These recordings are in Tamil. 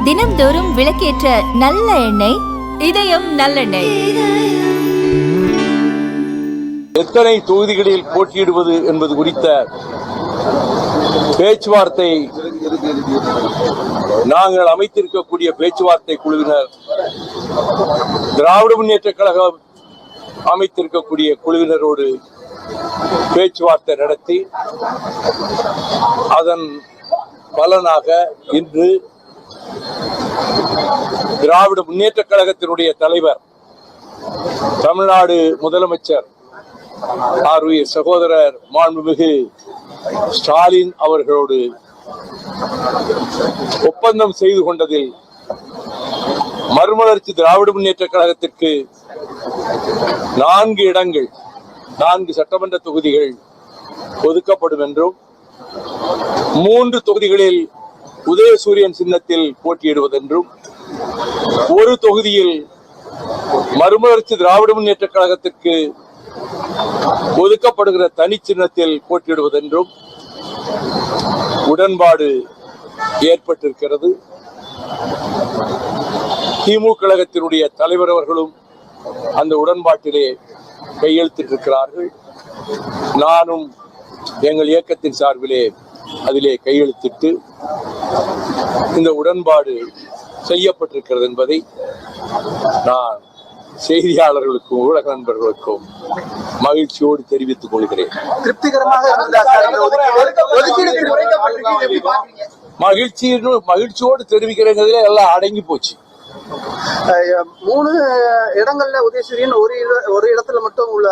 தினம்தோறும் விளக்கேற்ற நல்ல எண்ணெய் இதயம் நல்லெண்ணெய். எத்தனை தொகுதிகளில் போட்டியிடுவது என்பது குறித்த பேச்சுவார்த்தை நாங்கள் அமைத்திருக்கக்கூடிய பேச்சுவார்த்தை குழுவினர், திராவிட முன்னேற்ற கழகம் அமைத்திருக்கக்கூடிய குழுவினரோடு பேச்சுவார்த்தை நடத்தி அதன் பலனாக இன்று திராவிட முன்னேற்ற கழகத்தினுடைய தலைவர், தமிழ்நாடு முதலமைச்சர் ஆர்வீர் சகோதரர் மாண்புமிகு ஸ்டாலின் அவர்களோடு ஒப்பந்தம் செய்து கொண்டதில் மறுமலர்ச்சி திராவிட முன்னேற்ற கழகத்திற்கு 4 இடங்கள், 4 சட்டமன்ற தொகுதிகள் ஒதுக்கப்படும் என்றும் 3 தொகுதிகளில் உதயசூரியன் சின்னத்தில் போட்டியிடுவதென்றும் 1 தொகுதியில் மறுமலர்ச்சி திராவிட முன்னேற்ற கழகத்திற்கு ஒதுக்கப்படுகிற தனி சின்னத்தில் போட்டியிடுவதென்றும் உடன்பாடு ஏற்பட்டிருக்கிறது. திமுக கழகத்தினுடைய தலைவர் அவர்களும் அந்த உடன்பாட்டிலே கையெழுத்திட்டிருக்கிறார்கள். நானும் எங்கள் இயக்கத்தின் சார்பிலே அதிலே கையெழுத்திட்டு இந்த உடன்பாடு செய்யப்பட்டிருக்கிறது என்பதை நான் செய்தியாளர்களுக்கும் ஊடக நண்பர்களுக்கும் மகிழ்ச்சியோடு தெரிவித்துக் கொள்கிறேன். மகிழ்ச்சியோடு தெரிவிக்கிறதுல எல்லாம் அடங்கி போச்சு. 3 இடங்கள்ல உதயசூரியன், ஒரு இடத்துல மட்டும் உள்ள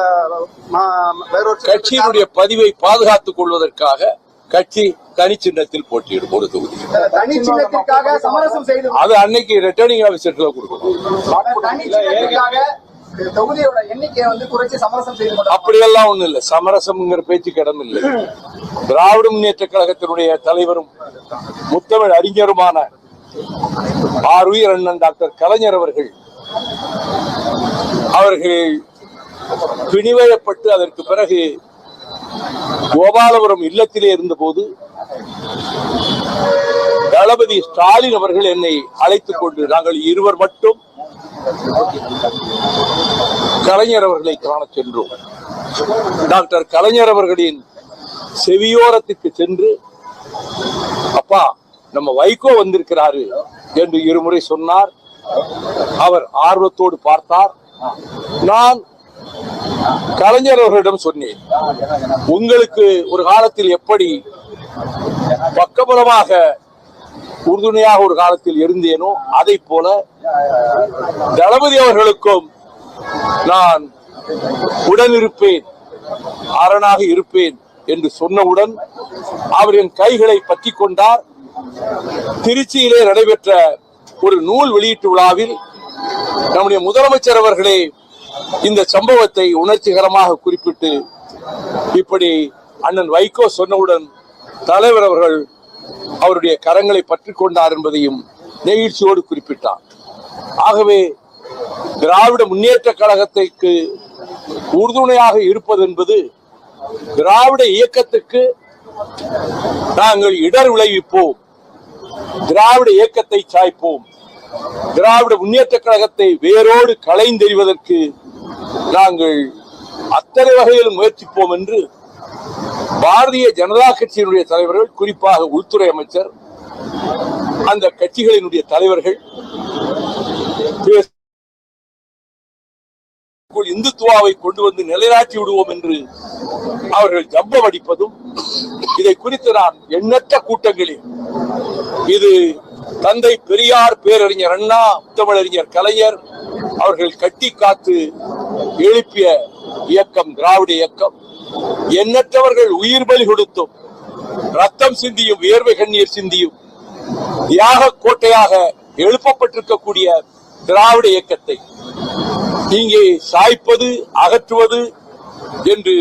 கட்சியினுடைய பதிவை பாதுகாத்துக் கொள்வதற்காக கட்சி தனி சின்னத்தில் போட்டியிடும். ஒரு தொகுதி தனி சின்னத்திற்காக சமரசம் செய்து அது அன்னைக்கு ரிட்டர்னிங் ஆபீசர்ல கொடுக்கணும். தொகுதியோட எண்ணிக்கையை குறைச்சி சமரசம் செய்து அப்படியெல்லாம் ஒண்ணு இல்ல. சமரசம்ங்கிற பேச்சுக்கு இடம் இல்லை. திராவிட முன்னேற்ற கழகத்தினுடைய தலைவரும் முத்தமிழ் அறிஞருமான ஆர்வீர் அண்ணன் டாக்டர் கலைஞர் அவர்கள் பிணிவயப்பட்டு அதற்கு பிறகு கோபாலபுரம் இல்லத்திலே இருந்தபோது தளபதி ஸ்டாலின் அவர்கள் என்னை அழைத்துக் கொண்டு நாங்கள் இருவர் மட்டும் கலைஞர் அவர்களை காண சென்றோம். டாக்டர் கலைஞர் அவர்களின் செவியோரத்துக்கு சென்று, அப்பா நம்ம வைகோ வந்திருக்கிறாரு என்று இருமுறை சொன்னார். அவர் ஆர்வத்தோடு பார்த்தார். நான் கலைஞர் அவர்களிடம் சொன்னேன், உங்களுக்கு ஒரு காலத்தில் எப்படி பக்கபலமாக உறுதுணையாக ஒரு காலத்தில் இருந்தேனோ அதை போல தளபதி அவர்களுக்கும் நான் உடனிருப்பேன், அரணாக இருப்பேன் என்று சொன்னவுடன் அவர் என் கைகளை பற்றி கொண்டார். திருச்சியிலே நடைபெற்ற ஒரு நூல் வெளியீட்டு விழாவில் நம்முடைய முதலமைச்சர் அவர்களே இந்த சம்பவத்தை உணர்ச்சிகரமாக குறிப்பிட்டு, இப்படி அண்ணன் வைகோ சொன்னவுடன் தலைவர் அவர்கள் அவருடைய கரங்களை பற்றி கொண்டார் என்பதையும் நெகிழ்ச்சியோடு குறிப்பிட்டார். ஆகவே திராவிட முன்னேற்ற கழகத்திற்கு உறுதுணையாக இருப்பது என்பது திராவிட இயக்கத்துக்கு நாங்கள் இடர் விளைவிப்போம், திராவிட இயக்கத்தை சாய்ப்போம், திராவிட முன்னேற்ற கழகத்தை வேரோடு களைந்தெறிவதற்கு நாங்கள் அத்தனை வகையிலும் முயற்சிப்போம் என்று பாரதிய ஜனதா கட்சியினுடைய தலைவர்கள், குறிப்பாக உள்துறை அமைச்சர், அந்த கட்சிகளினுடைய தலைவர்கள் இந்துத்துவாவை கொண்டு வந்து நிலைநாட்டி விடுவோம் என்று அவர்கள் ஜம்பம் அடிப்பதும், இதை குறித்து நான் எண்ணற்ற கூட்டங்களில் இது தந்தை பெரியார், பேரறிஞர் அண்ணா, முத்தமிழறிஞர் கலைஞர் அவர்கள் கட்டி காத்து எழுப்பிய இயக்கம் திராவிட இயக்கம், எண்ணற்றவர்கள் உயிர் பலி கொடுத்தும் ரத்தம் சிந்தியும் வியர்வை கண்ணீர் சிந்தியும் தியாக கோட்டையாக எழுப்பப்பட்டிருக்கக்கூடிய திராவிட இயக்கத்தை இங்கே சாய்ப்பது, அகற்றுவது என்று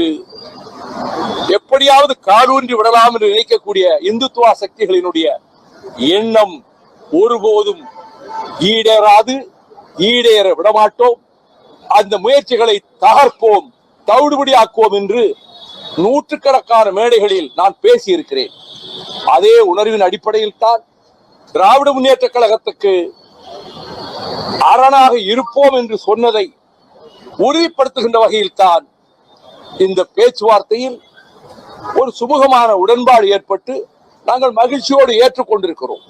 எப்படியாவது காலூன்றி விடலாம் என்று நினைக்கக்கூடிய இந்துத்துவ சக்திகளினுடைய எண்ணம் ஒருபோதும் ஈடேறாது, ஈடேற விடமாட்டோம். அந்த முயற்சிகளை தகர்ப்போம், தவிடுபடியாக்குவோம் என்று நூற்றுக்கணக்கான மேடைகளில் நான் பேசியிருக்கிறேன். அதே உணர்வின் அடிப்படையில் தான் திராவிட முன்னேற்ற கழகத்துக்கு அரணாக இருப்போம் என்று சொன்னதை உறுதிப்படுத்துகின்ற வகையில் தான் இந்த பேச்சுவார்த்தையில் ஒரு சுமூகமான உடன்பாடு ஏற்பட்டு நாங்கள் மகிழ்ச்சியோடு ஏற்றுக்கொண்டிருக்கிறோம்.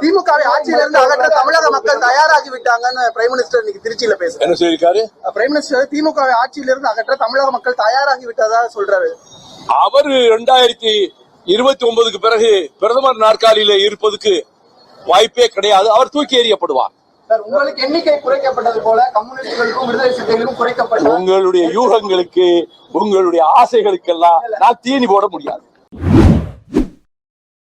திமுக ஆட்சியிலிருந்து அகற்ற தமிழக மக்கள் தயாராகி விட்டாங்கன்னு பிரைம் மினிஸ்டர் இன்னைக்கு திருச்சியில பேசுறாரு. என்ன சொல்லியிருக்காரு? பிரைம் மினிஸ்டர் திமுக ஆட்சியிலிருந்து அகற்ற தமிழக மக்கள் தயாராகி விட்டதா சொல்றாரு. அவர் 2029க்கு பிறகு பிரதமர் நாற்காலியில இருப்பதுக்கு வாய்ப்பே கிடையாது. அவர் தூக்கி எறியப்படுவார். உங்களுக்கு எண்ணிக்கை குறைக்கப்பட்டது போல கம்யூனிஸ்டுகளுக்கும் விடுதலை சிறுத்தைகளுக்கும் குறைக்கப்பட்ட உங்களுடைய யூகங்களுக்கு, உங்களுடைய ஆசைகளுக்கெல்லாம் நான் தீனி போட முடியாது.